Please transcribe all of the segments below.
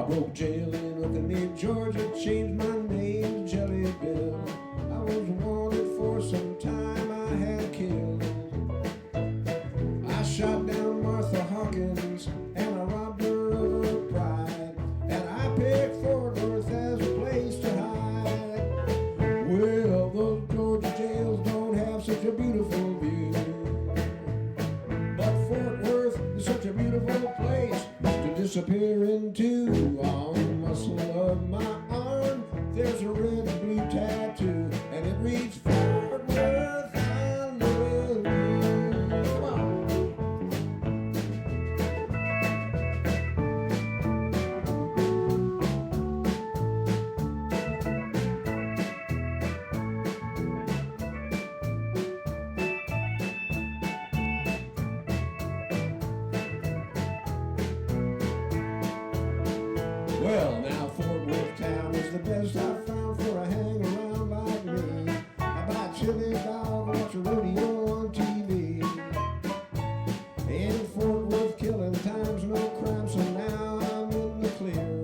broke jail in Oconee, Georgia, changed my name to Jelly Bill. I was wanted for some time I had killed. I shot down Martha Hawkins and I robbed her of her pride, and I picked Fort Worth as a place to hide. Well, those Georgia jails don't have such a beautiful view, but Fort Worth is such a beautiful place to disappear into. On the muscle of my arm, there's a red and blue tattoo, and it reads Fort Worth, I love you. Come on. Well, now Fort Worth town is the best I've found for a hang around like me. I buy chili dog and watch a rodeo on TV. In Fort Worth killing times, no crime, so now I'm in the clear.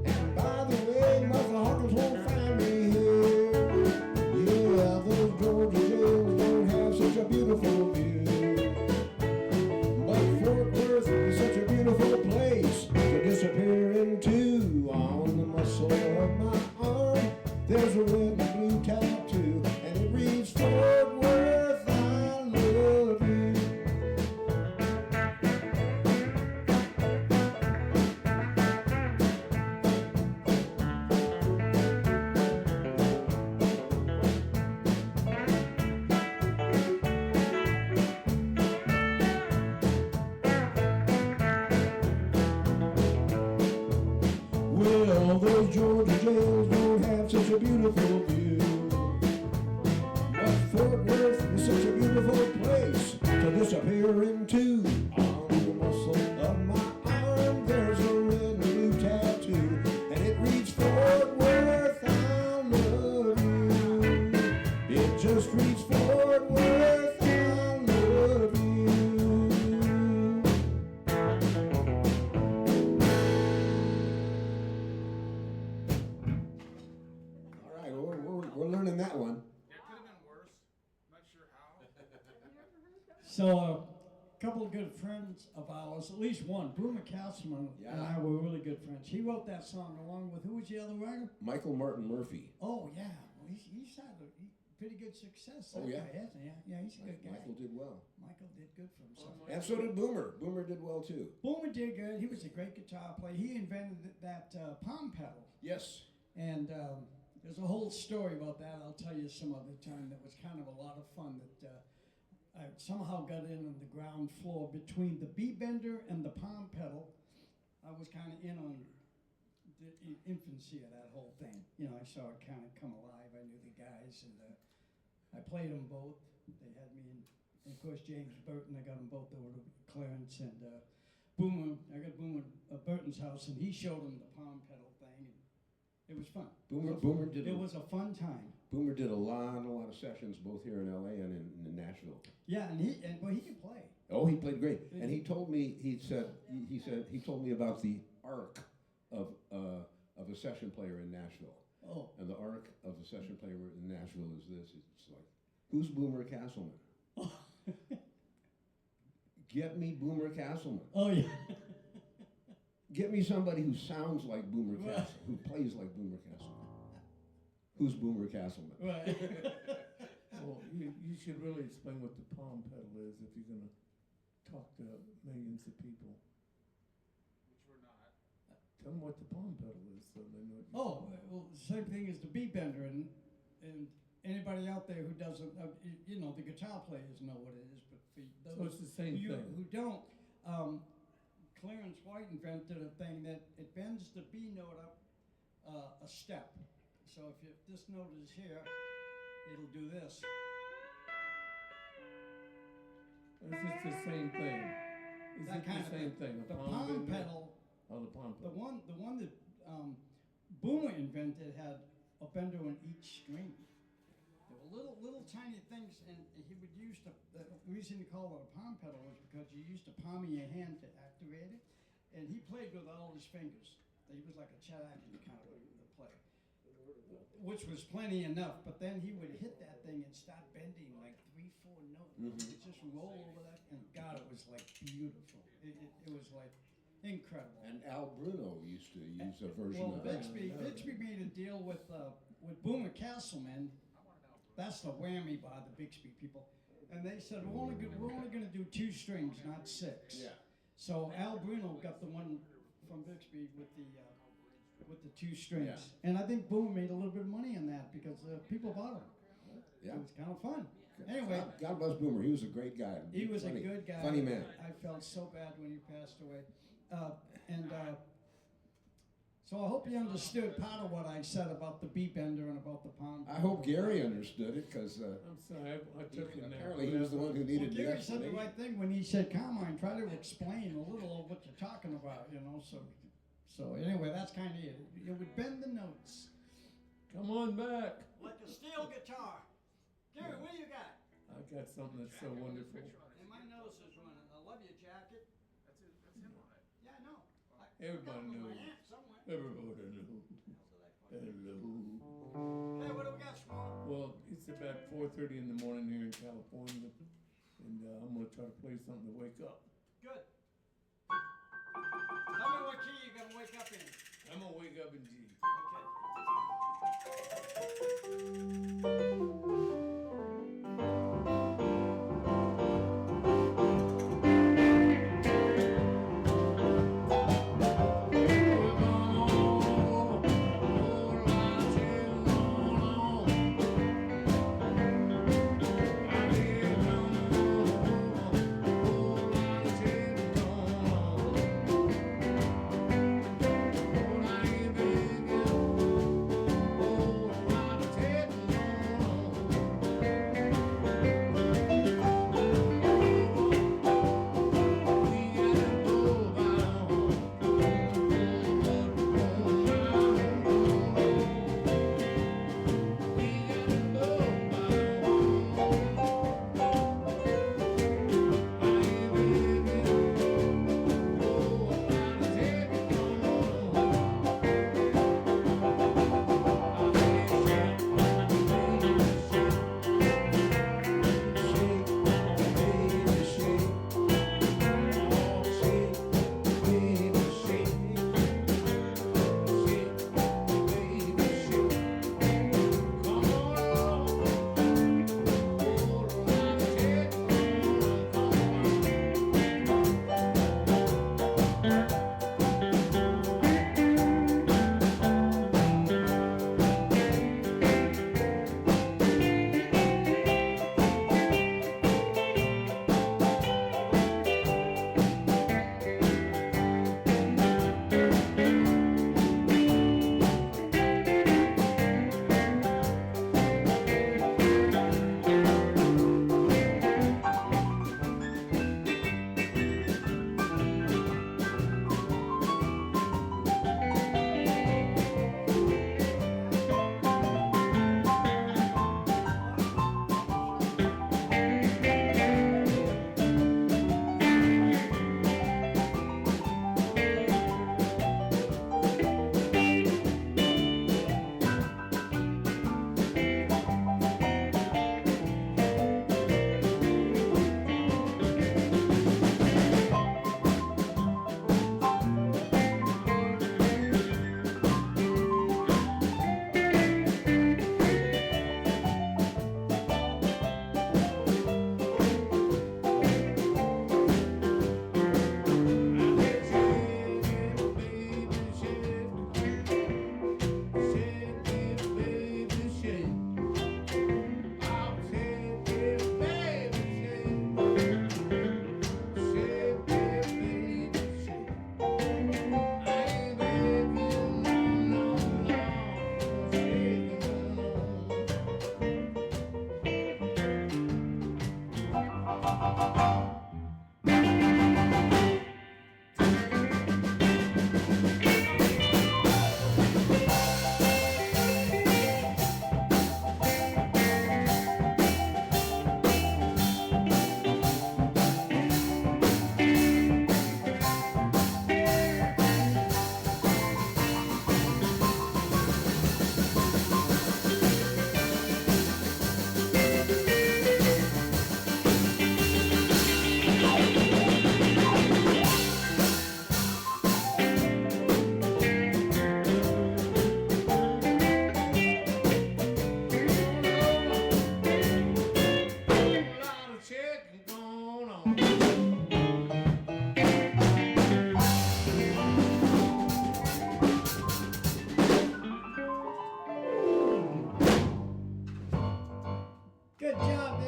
And by the way, Martha Hawkins won't find me here. Yeah, those Georgia jails don't have such a beautiful view, but Fort Worth is such a beautiful place to disappear into. On the muscle of my arm, there's a red and blue tattoo, and it reads Fort Worth, I love you. Well, those Georgia jails don't have such a beautiful view, but Fort Worth is such a beautiful place to disappear into. On the muscle of my arm, there's a red and blue tattoo, and it reads Fort Worth, I love you. It just reads Fort Worth, I love you. All right, we're learning that one. It could have been worse. Not sure how. So a couple of good friends of ours, at least one, Boomer Castleman and Yeah. I were really good friends. He wrote that song along with, who was the other writer? Michael Martin Murphy. Oh, yeah. Well, he's had pretty good success. Oh, that yeah? guy, hasn't he? Yeah, he's a good guy. Michael did well. Michael did good for himself. And so did Boomer. Boomer did well too. Boomer did good. He was a great guitar player. He invented that palm pedal. Yes. And there's a whole story about that I'll tell you some other time. That was kind of a lot of fun. That I somehow got in on the ground floor between the B-bender and the palm pedal. I was kind of in on the infancy of that whole thing. You know, I saw it kind of come alive. I knew the guys, and I played them both. They had me in, and of course, James Burton. I got them both over to Clarence, and Boomer. I got Boomer at Burton's house, and he showed him the palm pedal thing, and it was fun. Boomer did. It was a fun time. Boomer did a lot of sessions both here in L.A. and in Nashville. Yeah, and well, he could play. Oh, he played great. And he told me, he told me about the arc of a session player in Nashville. Oh. And the arc of a session player in Nashville is this. It's like, who's Boomer Castleman? Get me Boomer Castleman. Oh, yeah. Get me somebody who sounds like Boomer Castleman, who plays like Boomer Castleman. Who's Boomer Castleman? Right. Well, you should really explain what the palm pedal is if you're going to talk to millions of people. Which we're not. Tell them what the palm pedal is so they know what Oh, well, same thing as the B-bender, and anybody out there who doesn't, you know, the guitar players know what it is, but for So those it's the same who thing. who don't, Clarence White invented a thing that it bends the B note up a step. So if this note is here, it'll do this. Is it the same thing? Is That it kind the of same thing. thing? A The palm bender? pedal, Oh, the palm the pedal. one that Boomer invented had a bender on each string. There were little tiny things, and he would use the reason he called it a palm pedal was because you used the palm of your hand to activate it, and he played with all his fingers. He was like a Chet Atkins kind of a player, which was plenty enough. But then he would hit that thing and start bending like 3-4 notes, Mhm. just roll over that. And God, it was like beautiful. It was like incredible. And Al Bruno used to use a version Well, of that. Bixby made a deal with Boomer Castleman. That's the whammy by the Bixby people. And they said, we're only going to do 2 strings, not 6. Yeah. So Al Bruno got the one from Bixby with the 2 strings. And I think Boomer made a little bit of money on that because people bought them. Yeah. It was kind of fun. Anyway, God bless Boomer. He was a great guy. he was Funny- a good guy. Funny man. I felt so bad when he passed away. So I hope you understood part of what I said about the B-bender and about the palm. I hope Gary understood it because I'm sorry, I took it there. apparently he was the one who Well, needed the Gary said the explanation. right thing when he said, Carmine, try to explain a little of what you're talking about, you know, so anyway, that's kind of it. It would bend the notes. Come on back. Like a steel guitar. Gary, what do you got? I got something that's so wonderful. And my nose is running. I love your jacket. That's him on it. Yeah, I know. Everybody knew. Somewhere. Everybody knew. Hello. Hey, what do we got, Small? Well, it's about 4:30 in the morning here in California, and I'm gonna try to play something to wake up. Good. Tell me what key you're gonna wake up in. I'm gonna wake up in G. Baby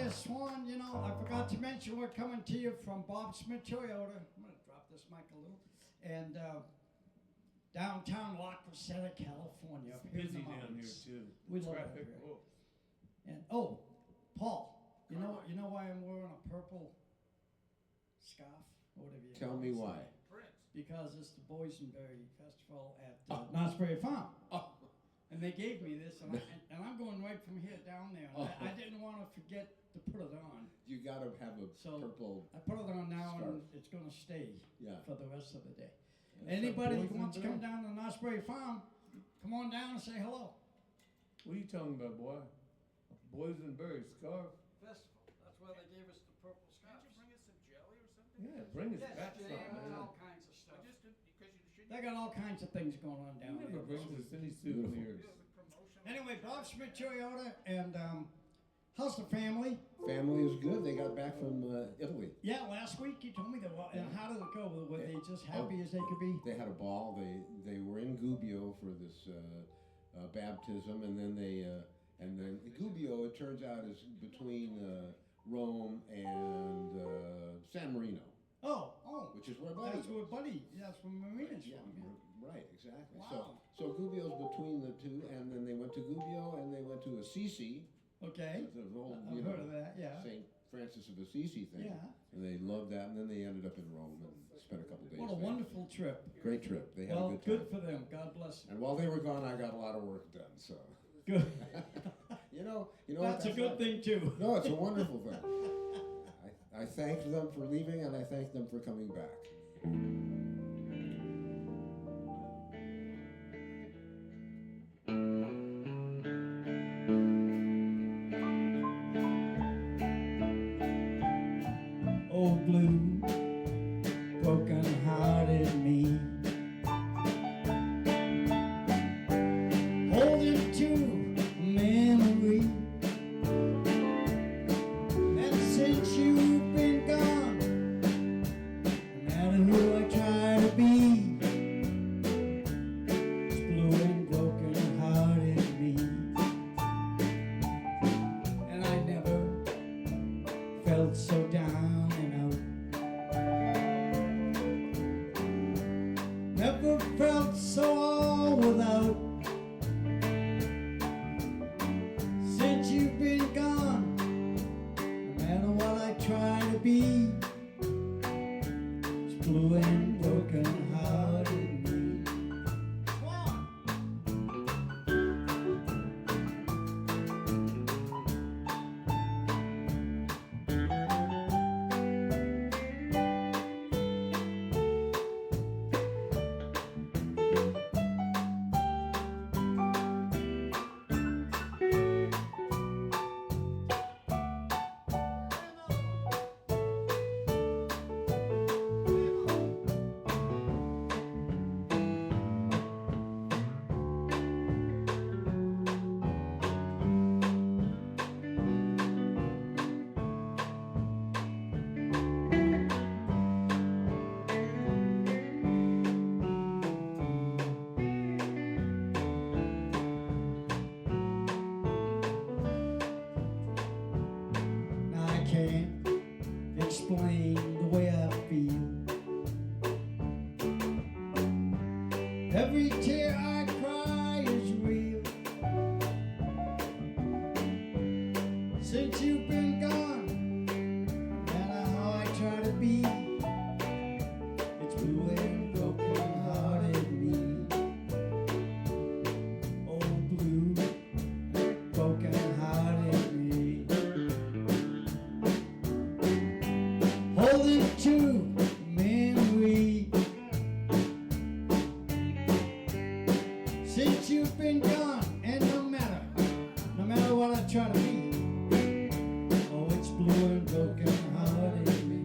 there, Swan. You know, I forgot to mention we're coming to you from Bob Smith Toyota. I'm going to drop this mic a little. And downtown La Crescenta, California. It's Up here in busy the down here mountains. too. We love it Traffic, here. whoa. And Paul, you know why I'm wearing a purple scarf or whatever you Tell call me it? why. Prince. Because it's the Boysenberry Festival at Knott's Berry Farm. Oh. And they gave me this, and I'm going right from here down there. And I didn't want to forget to put it on. You gotta have a So purple, I put it on now, and Scarf. it's going to stay yeah. for the rest of the day. That's Anybody a who wants to come Boysenberry? down to Knott's Berry Farm, come on down and say hello. What are you talking about, boy? Boysenberry scarf? Festival. That's why they gave us the purple Can't you bring us some jelly or something? Yeah, bring us Yes, back they something. got man. all kinds of stuff. I just didn't, because you shouldn't. They got all kinds of things going on You down never there. brings us any Beautiful. souvenirs. Yeah, with promotion. Anyway, Bob Smith Toyota, and how's the family? Family is good. They got back from Italy. Yeah, last week you told me that. And how did it go? Were they just happy as they could be? They had a ball. They were in Gubbio for this baptism, and then Gubbio, it turns out, is between Rome and San Marino, Oh, which is where Buddy that's where Buddy. That's where Marina's Yeah, from. Yeah. right, exactly. Wow. So Gubbio's between the two, and then they went to Gubbio, and they went to Assisi. Okay. The whole, I've heard of that. Yeah. St. Francis of Assisi thing. Yeah. And they loved that, and then they ended up in Rome and spent a couple days What a there. wonderful trip. Great trip. They had Well, a good time. good for them. God bless them. And while they were gone, I got a lot of work done. So, Good. you know That's a good like. thing too. No, it's a wonderful thing. I thanked them for leaving, and I thanked them for coming back. Old blue, broken-hearted me, holding to a memory. And since you've been gone, no matter who I try to be, it's blue and broken-hearted me. And I never felt so down and out. Never felt so all without. Since you've been gone, no matter what I try to be, it's blue and broken hearted me. Swan. Now I can't explain the way I feel. Every tear I cry is real. Since you've been gone, no matter how I try to be, it's blue and broken hearted me. Oh, blue, broken hearted me. Holding to memory. Since you've been gone, and no matter what I try to be, oh, it's blue and broken hearted me.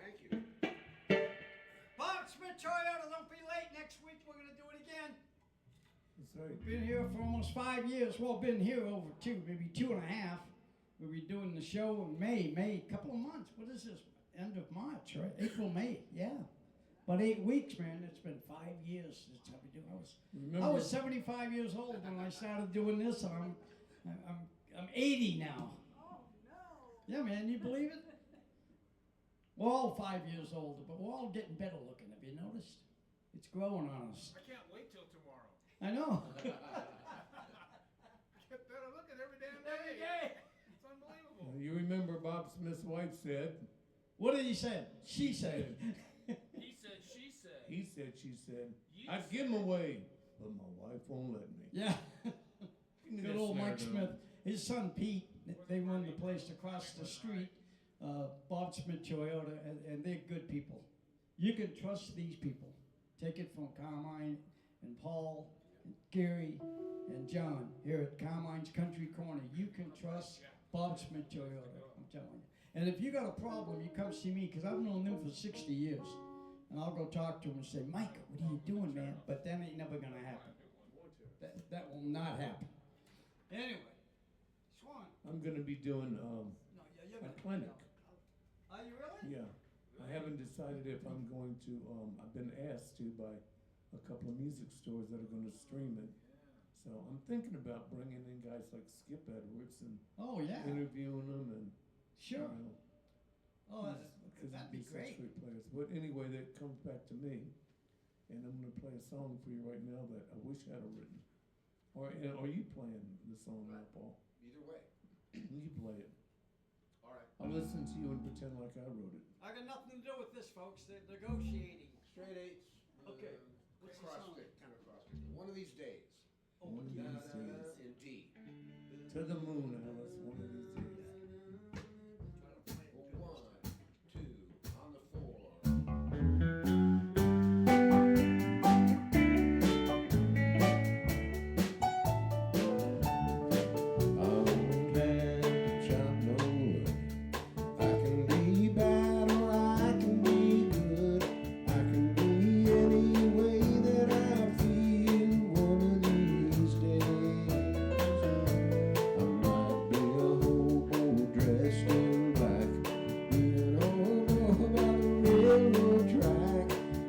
Thank you. Bob Smith Toyota, don't be late. Next week we're gonna do it again. That's right. Been here for almost 5 years. Well, been here over two, maybe 2.5. We'll be doing the show in May, a couple of months. What is this? End of March, right? April, May, yeah. About 8 weeks, man. It's been 5 years since I've been doing. I was 75 years old when I started doing this, and I'm 80 now. Oh, no. Yeah, man, you believe it? We're all 5 years older, but we're all getting better looking. Have you noticed? It's growing on us. I can't wait till tomorrow. I know. Get better looking every damn day. Every day. It's unbelievable. You remember Bob Smith's wife said, What did he say? She said. He said, she said. he said, she said, You I'd give him away, but my wife won't let me. Yeah. Give me Good that old snare Mike drum. Smith. His son Pete, they run the place across the street. Bob Smith Toyota, and they're good people. You can trust these people. Take it from Carmine and Paul and Gary and John here at Carmine's Country Corner. You can trust Bob Smith Toyota, I'm telling you. And if you got a problem, you come see me, because I've known them for 60 years. And I'll go talk to them and say, Mike, what are you doing, man? But that ain't never going to happen. That will not happen. Anyway, Swan. I'm going to be doing No, yeah, you're a gonna- clinic. Are you really? Yeah. I haven't decided if I'm going to, I've been asked to by a couple of music stores that are going to stream it. So I'm thinking about bringing in guys like Skip Edwards and Oh, yeah. interviewing them and, Sure. you know, Oh, because that'd they'd be great. such great players. But anyway, that comes back to me, and I'm going to play a song for you right now that I wish I'd have written. Or are you playing the song now, Paul? Either way. You play it. All right. I'll listen to you and pretend like I wrote it. I got nothing to do with this, folks. They're negotiating. Straight eights. Okay. What's the Cross song? stick, kind of cross stick. One of these days. Oh, One of yeah. these days. In D. To the moon, Alice, one of these days. One, two, on the four. I won't let John know I can be bad or I can be good. I can be any way that I feel one of these days. I might be a hobo dressed in black, leaning over by the railroad track.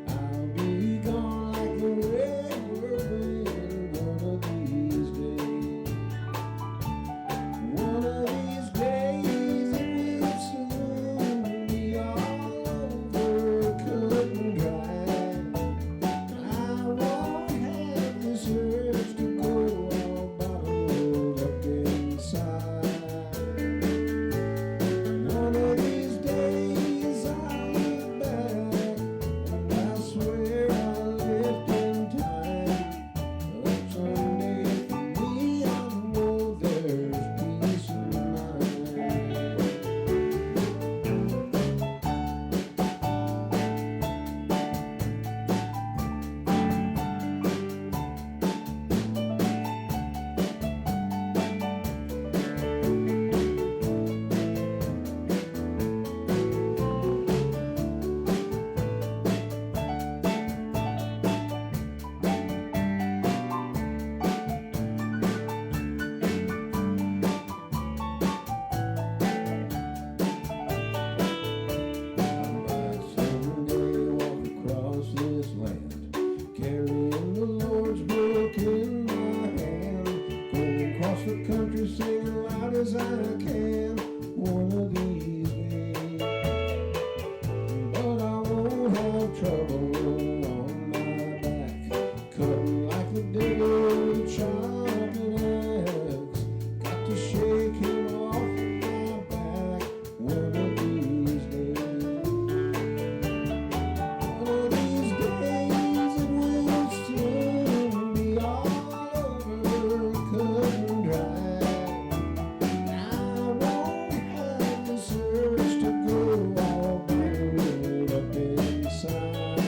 I'll be gone like the red whirlwind one of these days. One of these days it will soon be all over, cut and dry. I won't have this urge to go all bottled up inside. One of these days I'll look back and I swear I lived in time. But someday for me I know there's peace of mind. I might someday walk across this land, carrying the Lord's book in my hand, going across the country singing loud as I can, one of these days. But I won't have trouble on my back, cutting like the devil, chopping axe. Got to shake him off my back, one of these days. One of these days it will soon be all over, cut and dry. I won't have this urge to go all bottled up inside.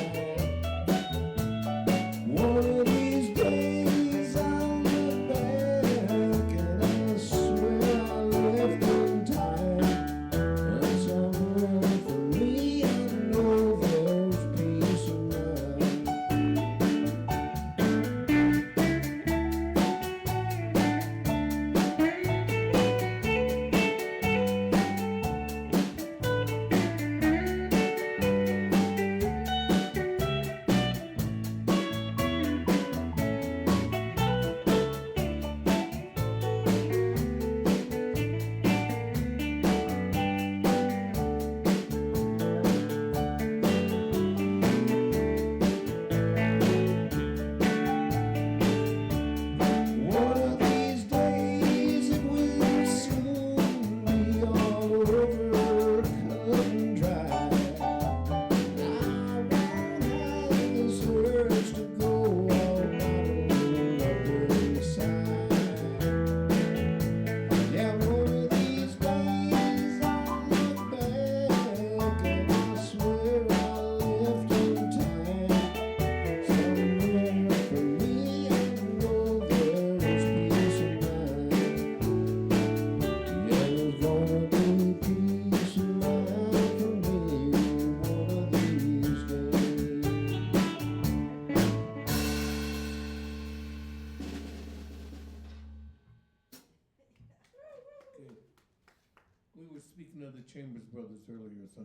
Chambers Brothers earlier, so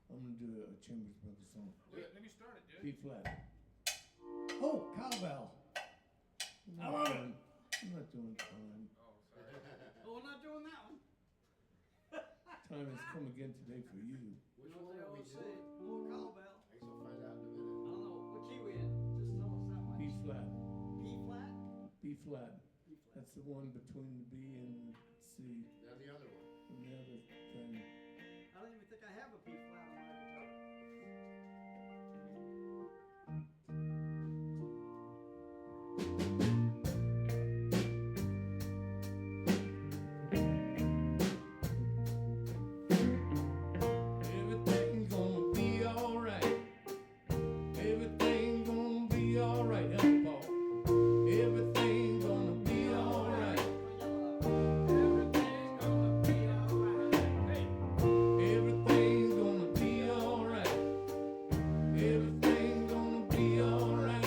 I'm gonna do a Chambers Brothers song. Then you started, dude. B flat. Oh, cowbell. I love it. I'm not doing time. Oh, sorry. Oh, we're not doing that one. Time has come again today for you. Which You know one what they are we always say? doing? Oh, cowbell. I guess I'll find out in a I minute. don't know. What key we in? Just know it's that much. B flat. B flat? B flat. B flat. That's the one between the B and C. Now the other one. And the other thing. I don't even think I have a B flat on my guitar. Everything's gonna be alright. Everything's gonna be alright, Paul. Everything's gonna be alright. Everything's gonna be alright. Hey, Everything's gonna be alright. Everything's gonna be alright.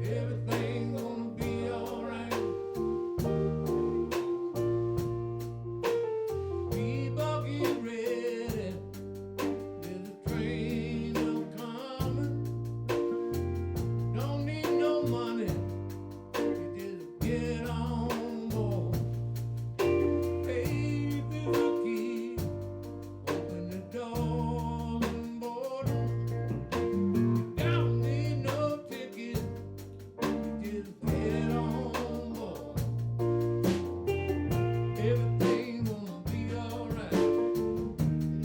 Everything's gonna be alright. People get ready. There's a train a-comin'. Don't need no money. You just get on board. Faith is the key. Open the door and board. Don't need no ticket. You just get on board. Everything's gonna be alright.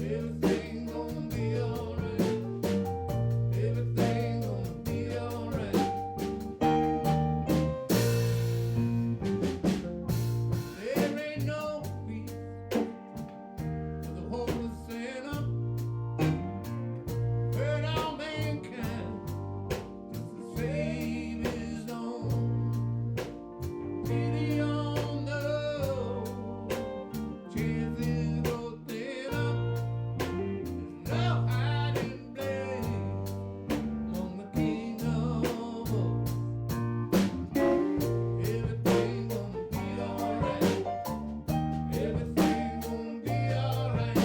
Everything's gonna be alright. Everything's gonna be alright. There ain't no peace for the hopeless sinner. Hurt all mankind just to save his own. Pity on those chances go thinner. There's no hiding place among the king of oaks. Everything's gonna be alright. Everything's gonna be alright.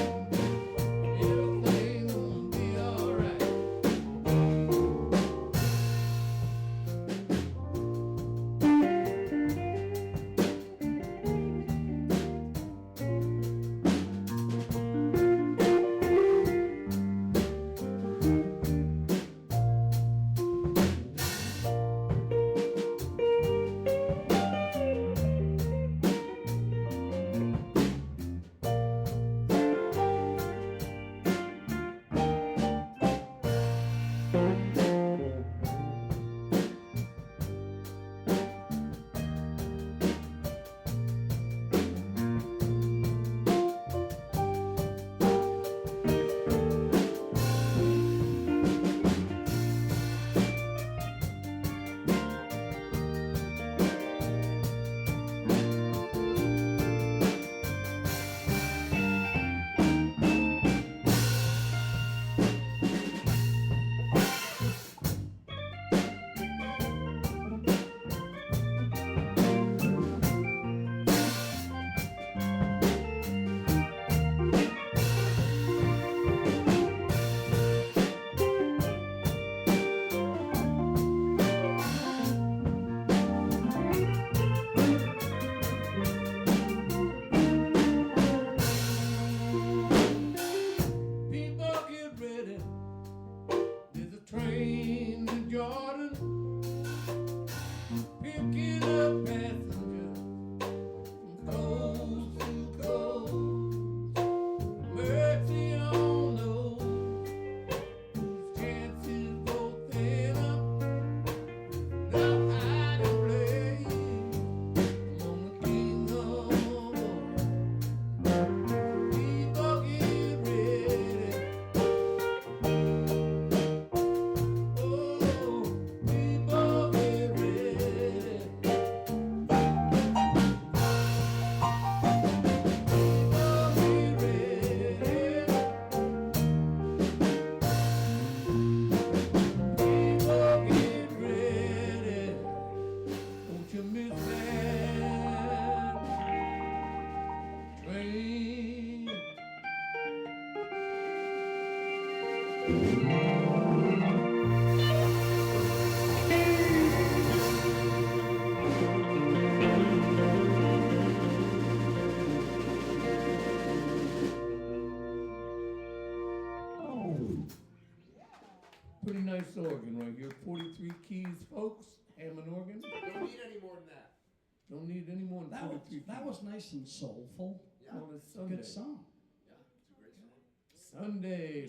Everything's gonna be alright. People get ready. There's a train to Jordan, picking up passengers from coast to coast. Mercy on those whose chances go thinner. No hiding place among the king of oaks. People get ready. Pretty nice organ right here. 43 keys, folks. Hammond organ. Don't need any more than that. Don't need any more than That was, 43 that keys. was nice and soulful. Well, it's Sunday. Good song. Yeah, it's a great song. Sunday.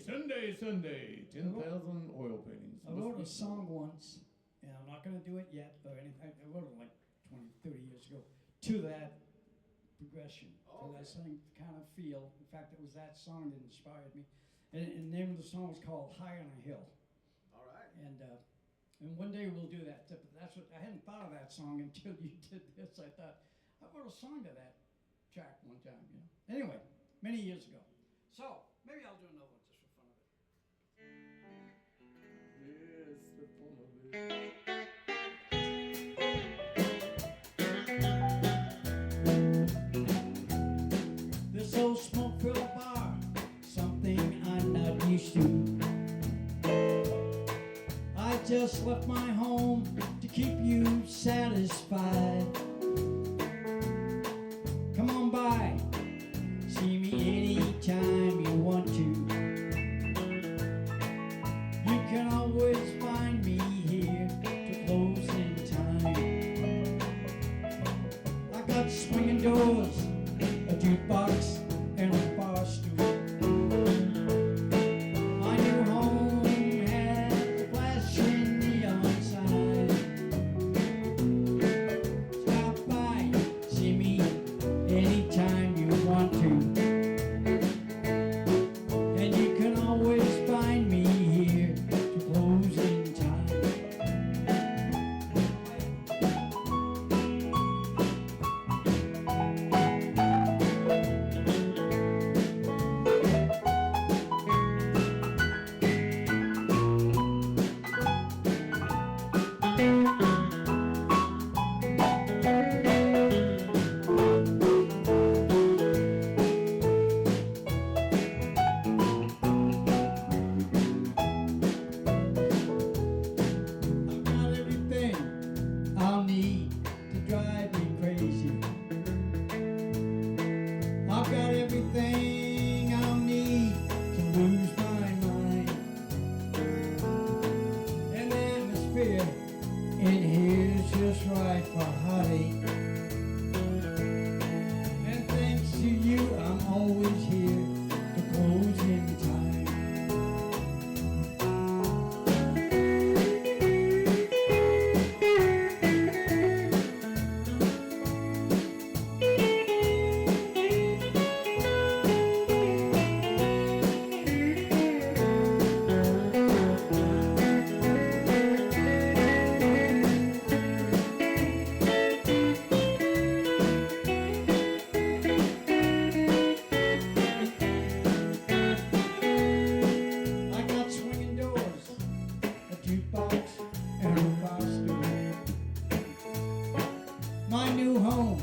10,000 oil paintings. I Must wrote be a song once, and I'm not gonna do it yet or anything. I wrote it like 20, 30 years ago, to that progression, to that same kind of feel. In fact, it was that song that inspired me. And the name of the song was called High on a Hill. All right. And one day we'll do that. But that's what, I hadn't thought of that song until you did this. I thought, I wrote a song to that track one time, you know. Anyway, many years ago. So, maybe I'll do another one just for fun of it. Yes, the fun of it. This old smoke-filled bar, something I'm not used to. I just left my home to keep you satisfied. Come on by, see me anytime you want to. You can always find me here to close in time. I got swinging doors, a jukebox, and a bar stool. My new home has a flashing neon sign. Stop by, see me anytime you want to. And you can always find me here to close in time. I've got everything I'll need to drive me crazy. I've got everything I'll need to lose my mind. And the atmosphere in here's just right for heartache. And thanks to you, I'm always here to close in time. I got swinging doors, a jukebox, and a bar stool. My new home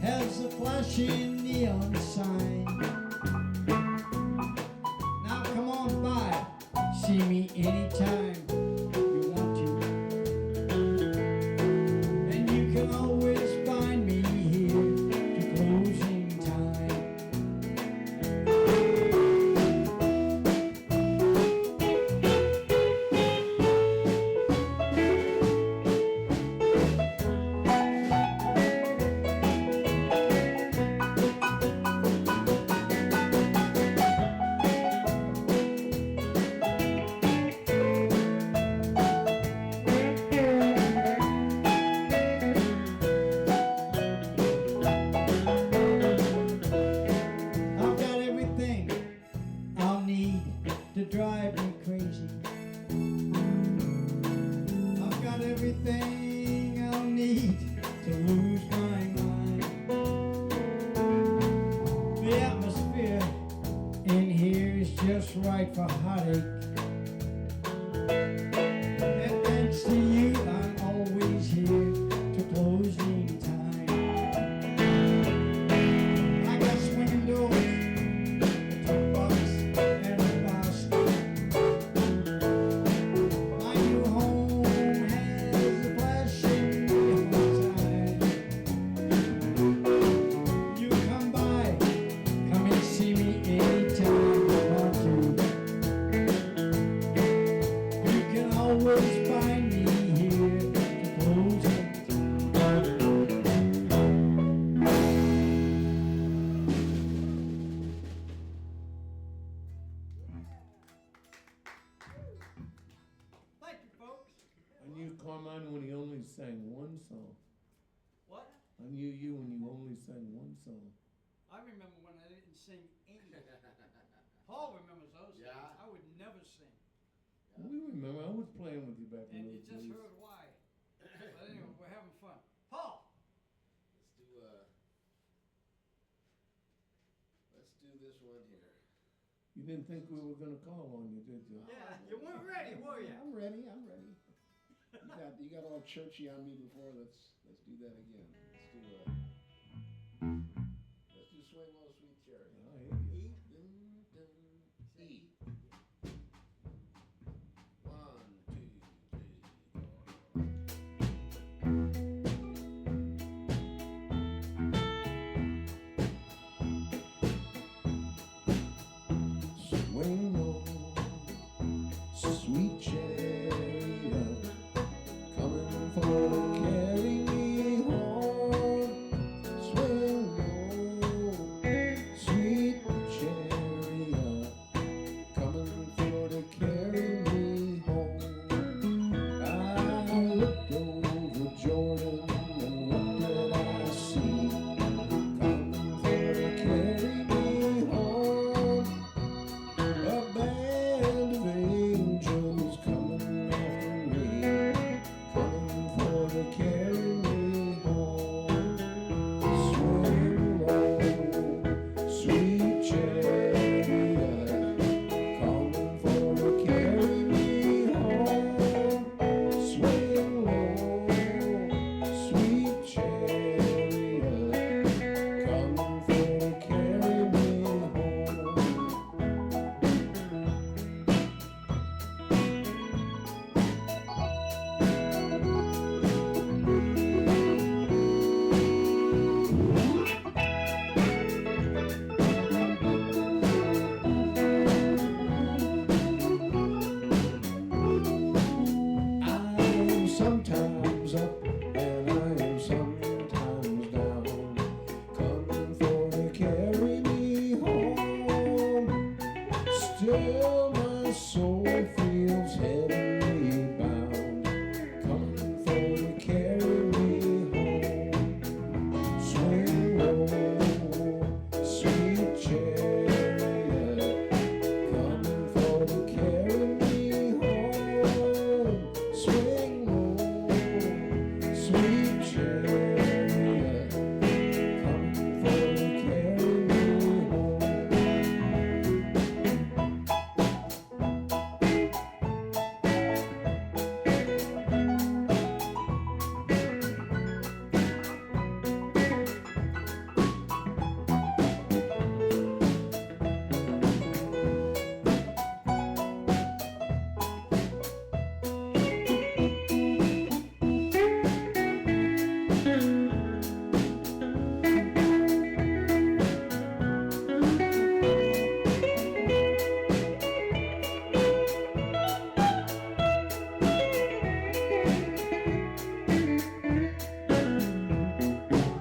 has a flashing neon sign. Now come on by, see me anytime you want to. And you can always find me here to closing time. I've got everything I'll need to drive me crazy. I've got everything I'll need to lose my mind. The atmosphere in here is just right for heartache. And thanks to you, I'm always here to closing time. I got swinging doors, a jukebox, and a bar stool. Carmine when he only sang one song. What? I knew you when you only sang one song. I remember when I didn't sing any. Paul remembers those Yeah. days. I would never sing. We remember, I was playing with you back in And you those just days. heard why. But anyway, we're having fun. Paul! Let's do this one here. You didn't think we were gonna call on you, did you? Yeah, you weren't ready, were you? I'm ready. You got all churchy on me before. Let's do that again. Let's do Swing Low, Sweet Cherry. I hear you. E. 1, 2, 3, 4. Swing low, sweet chariot, coming for to carry me home. Swing low, sweet chariot, coming for to carry me home. I looked over Jordan, and what did I see? Coming for to carry me home. A band of angels coming after me, coming for to carry me home. Swing low, sweet chariot, coming for to carry me home. Swing low, sweet chariot, coming for to carry me home. I am sometimes up and I am sometimes down, coming for to carry me home. Still my soul feels heavily bound, coming for to carry me home. Swing low, sweet chariot, coming for to carry me home. Swing low, sweet chariot, coming for to carry me home.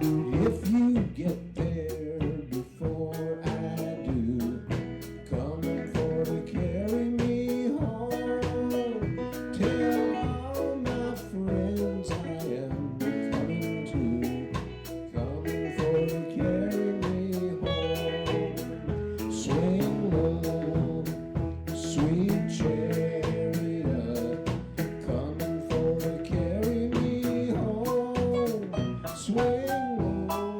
If you get there before I do, coming for to carry me home. Tell all my friends I am coming too, coming for to carry me home. Swing low, sweet chariot, coming for to carry me home. Swing low,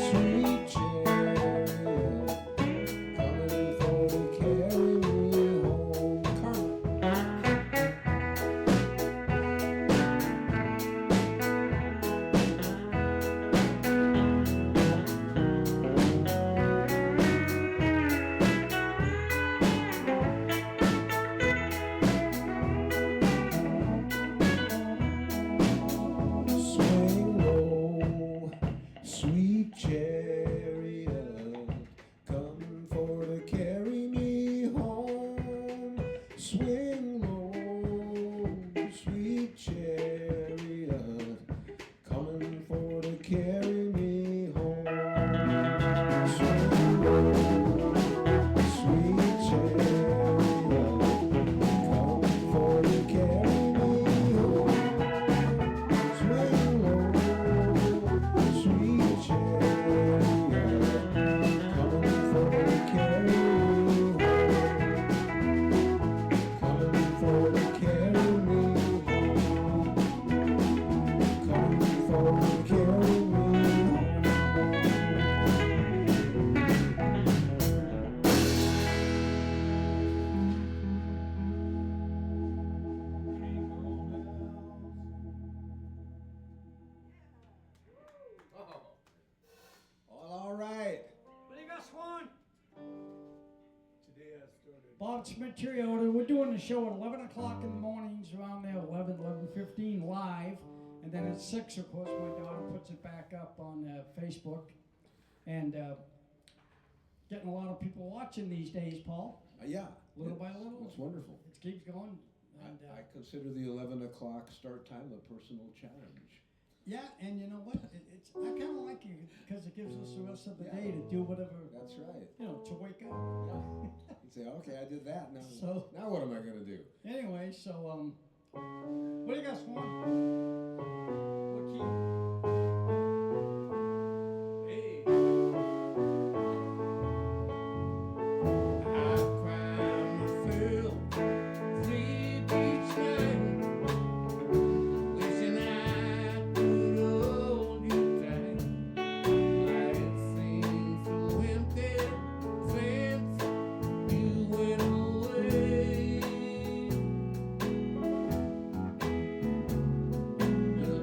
sweet chariot, coming for to carry me home. Come. Swing low, sweet chariot, coming for to carry me home. Swing low, sweet chariot, coming for to carry me home. Swing low, sweet chariot, coming for to carry me home. it's Materiota. We're doing the show at 11 o'clock in the mornings around there, 11:15 live. And then at 6, of course, my daughter puts it back up on Facebook. And getting a lot of people watching these days, Paul. Yeah. Little by little. It's wonderful. It keeps going. And, I consider the 11 o'clock start time a personal challenge. yeah, and you know what? I kind of like it because it gives us the rest of the day to do whatever, That's right. to wake up. Yeah. You say, okay, I did that. Now, So- now what am I going to do? Anyway, so, what do you got, Swan? What key? Hey. I cry myself sleep each night, wishing I could hold you tight. Life seems so empty since you went away. Well,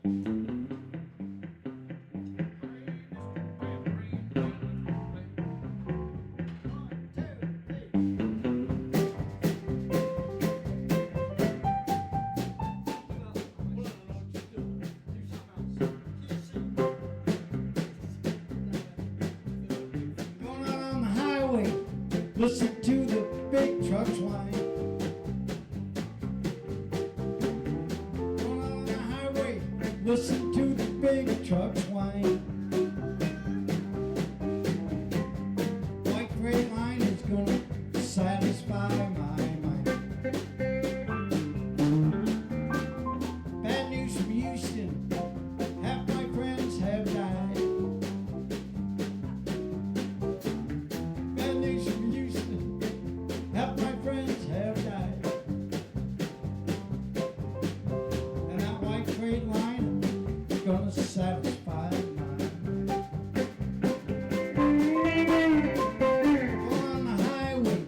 Going out on the highway, listen to the big trucks whine. Going out on the highway, listen to the big trucks whine. White gray line is gonna satisfy my mind. Bad news from Houston, half my friends have died. Bad news from Houston, half my friends have died. And that white freight line is gonna satisfy my mind. Going on the highway,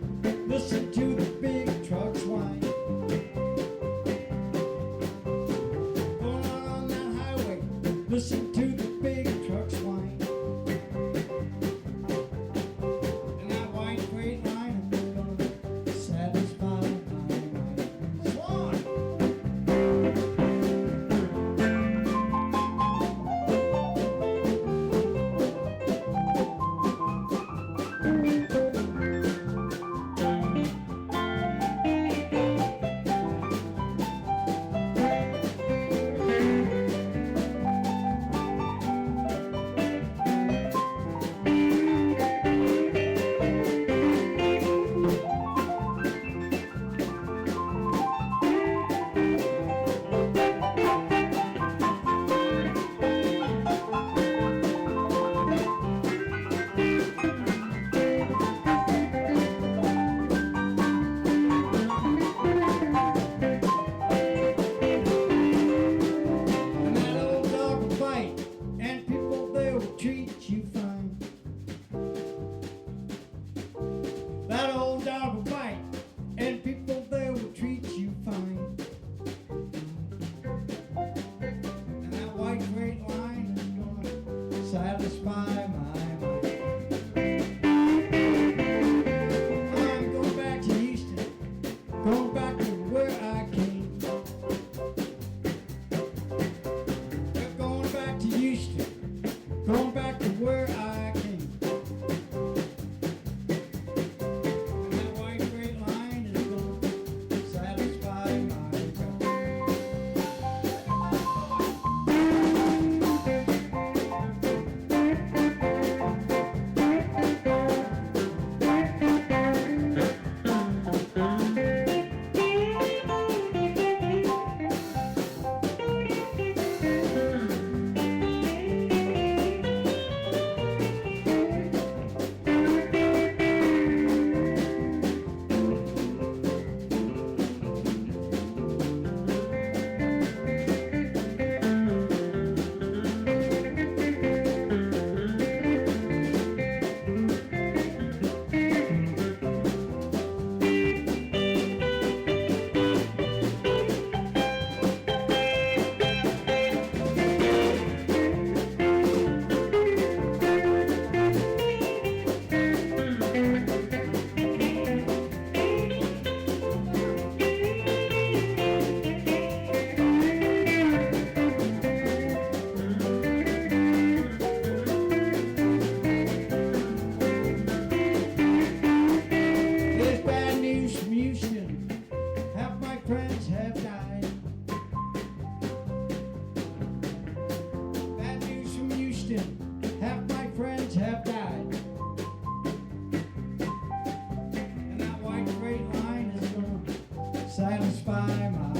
listen to the big trucks whine. Going on that highway, listen to the big trucks whine. And that white freight line is gonna satisfy my mind. Swan! And that old dog will bite, and people they will treat you fine. That old dog will bite, and people they will treat you fine. And that white freight line is gonna satisfy my mind. I'm going back to Houston, going back to where I came. We're going back to Houston, going back to where I came. And that white freight line is gonna satisfy my mind. There's bad news from Houston, half my friends have died. Bad news from Houston, half my friends have died. And that white freight line is gonna satisfy my mind.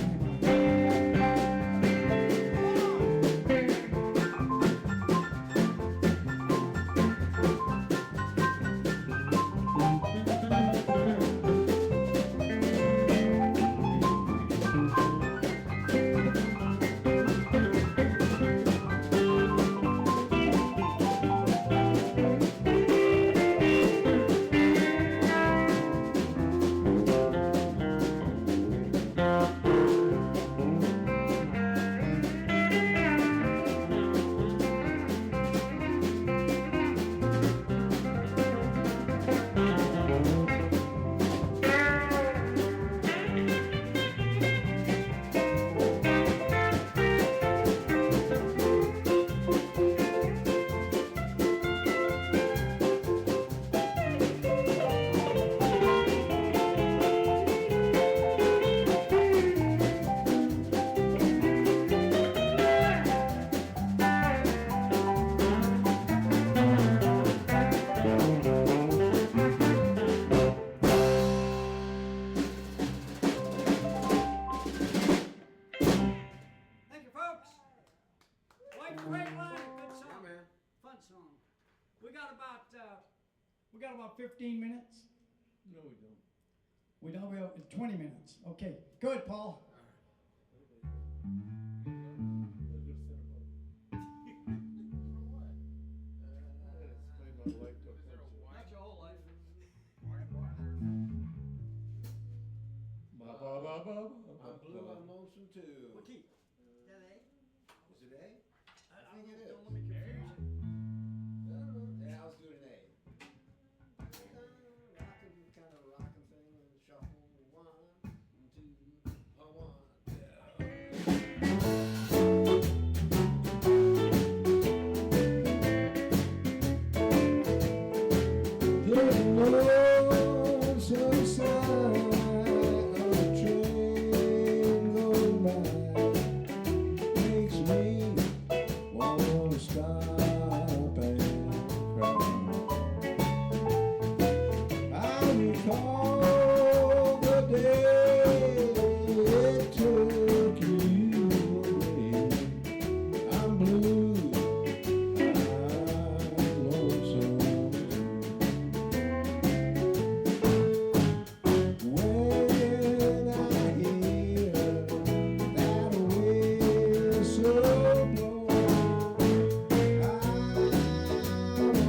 we got about 15 minutes. No, we don't. We don't have 20 minutes. Okay, good, Paul. Not your whole life. I'm blue, I'm lonesome too. What key? Is it A? I think it is. Don't let me confuse you. Yeah, let's do an A. Rockin', kind of rockin' thing and shuffle. 1, 2, 1. The lonesome sound of a train going by makes me wanna stop and cry. I recall the day it took you away. I'm blue, I'm lonesome. When I hear that whistle blow, I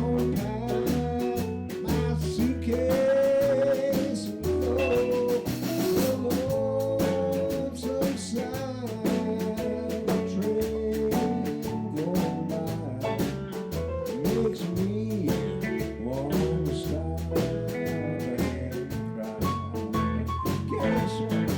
won't pack my suitcase and go. The lonesome sound of a train going by makes me wanna stop and cry. Guess what?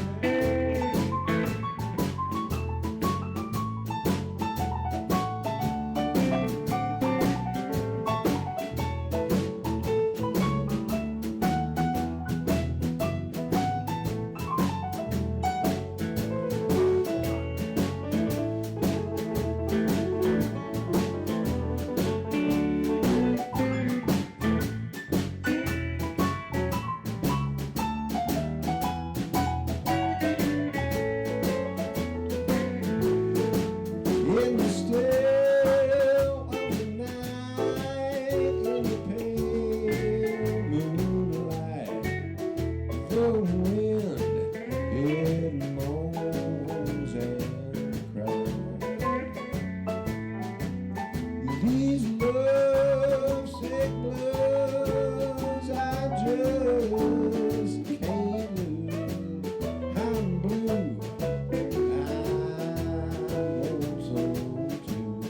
In the still of the night, in the pale moonlight, the wind it moans and cries. These lovesick blues I just can't lose. I'm blue. I'm lonesome too.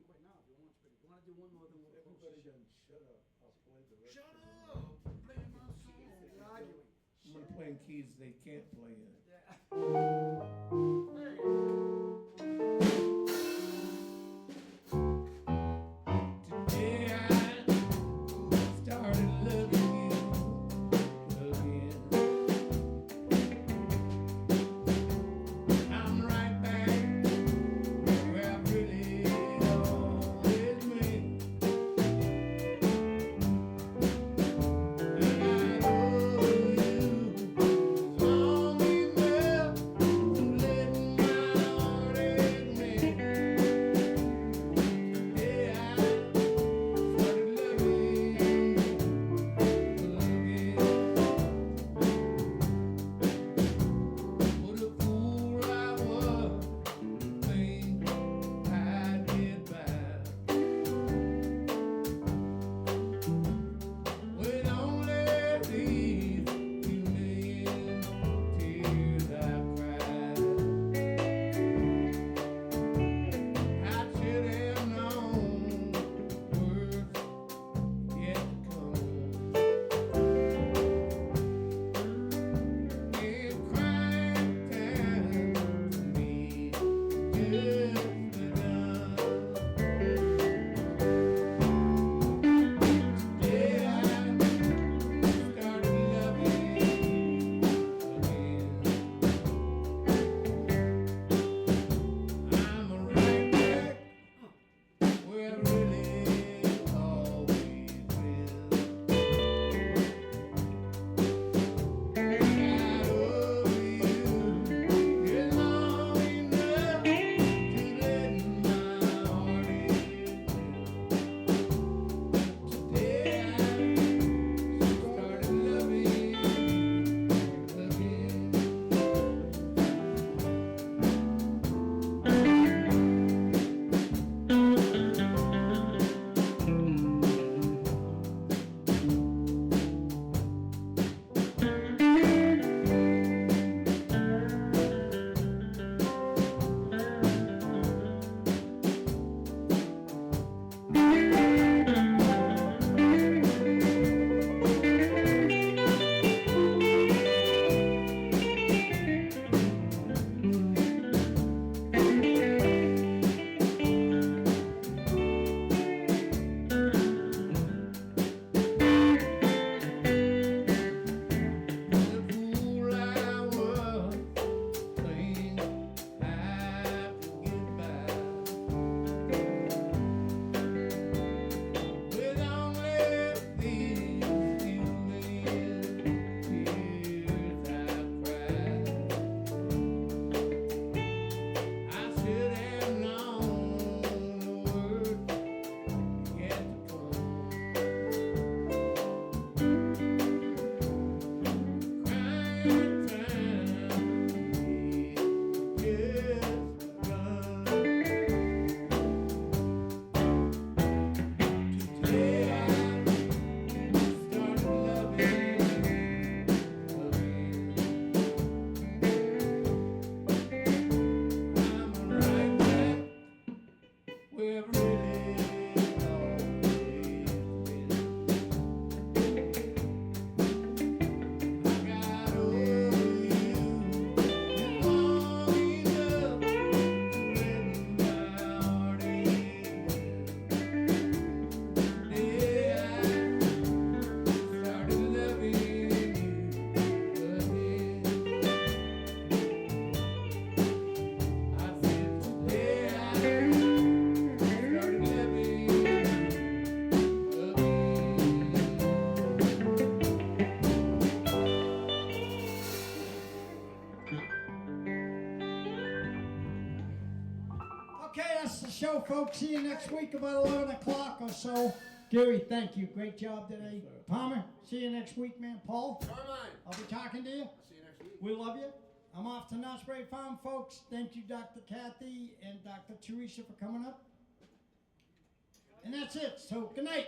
think right now if you want, but if you want to do one more, then we'll close Everybody the show. done shut up. I'll play the rest. Shut of it. up! Play my song. You're arguing. I'm gonna play keys they can't play in. Today I started loving you again. I'm right back where I've really always been. And I love you long enough to let my heart ache me. Today I started loving you again. What a fool I was, think I did bad. With only these few million tears I've cried, I should have known worse yet to come. If crying time for me just begun, today I started loving again. I'm right back where I really always been. I love you just long enough to let my heart ache. Today I started loving again. The fool I was, think I forget back. With only these few million tears I've cried, I should have known the worst yet to come. Crying time just begun. Today I started loving again. I'm right back where I've really always been. I got over you long enough to let my heart ache. Today I started loving you again. I said today I started loving you Okay, that's the show, folks. See you next week about 11 o'clock or so. Gary, thank you. Great job today. Yes, sir. Palmer, see you next week, man. Paul, Carmine. I'll be talking to you. I'll see you next week. We love you. I'm off to Knott's Berry Farm, folks. Thank you, Dr. Kathy and Dr. Teresa, for coming up. And that's it. So, good night.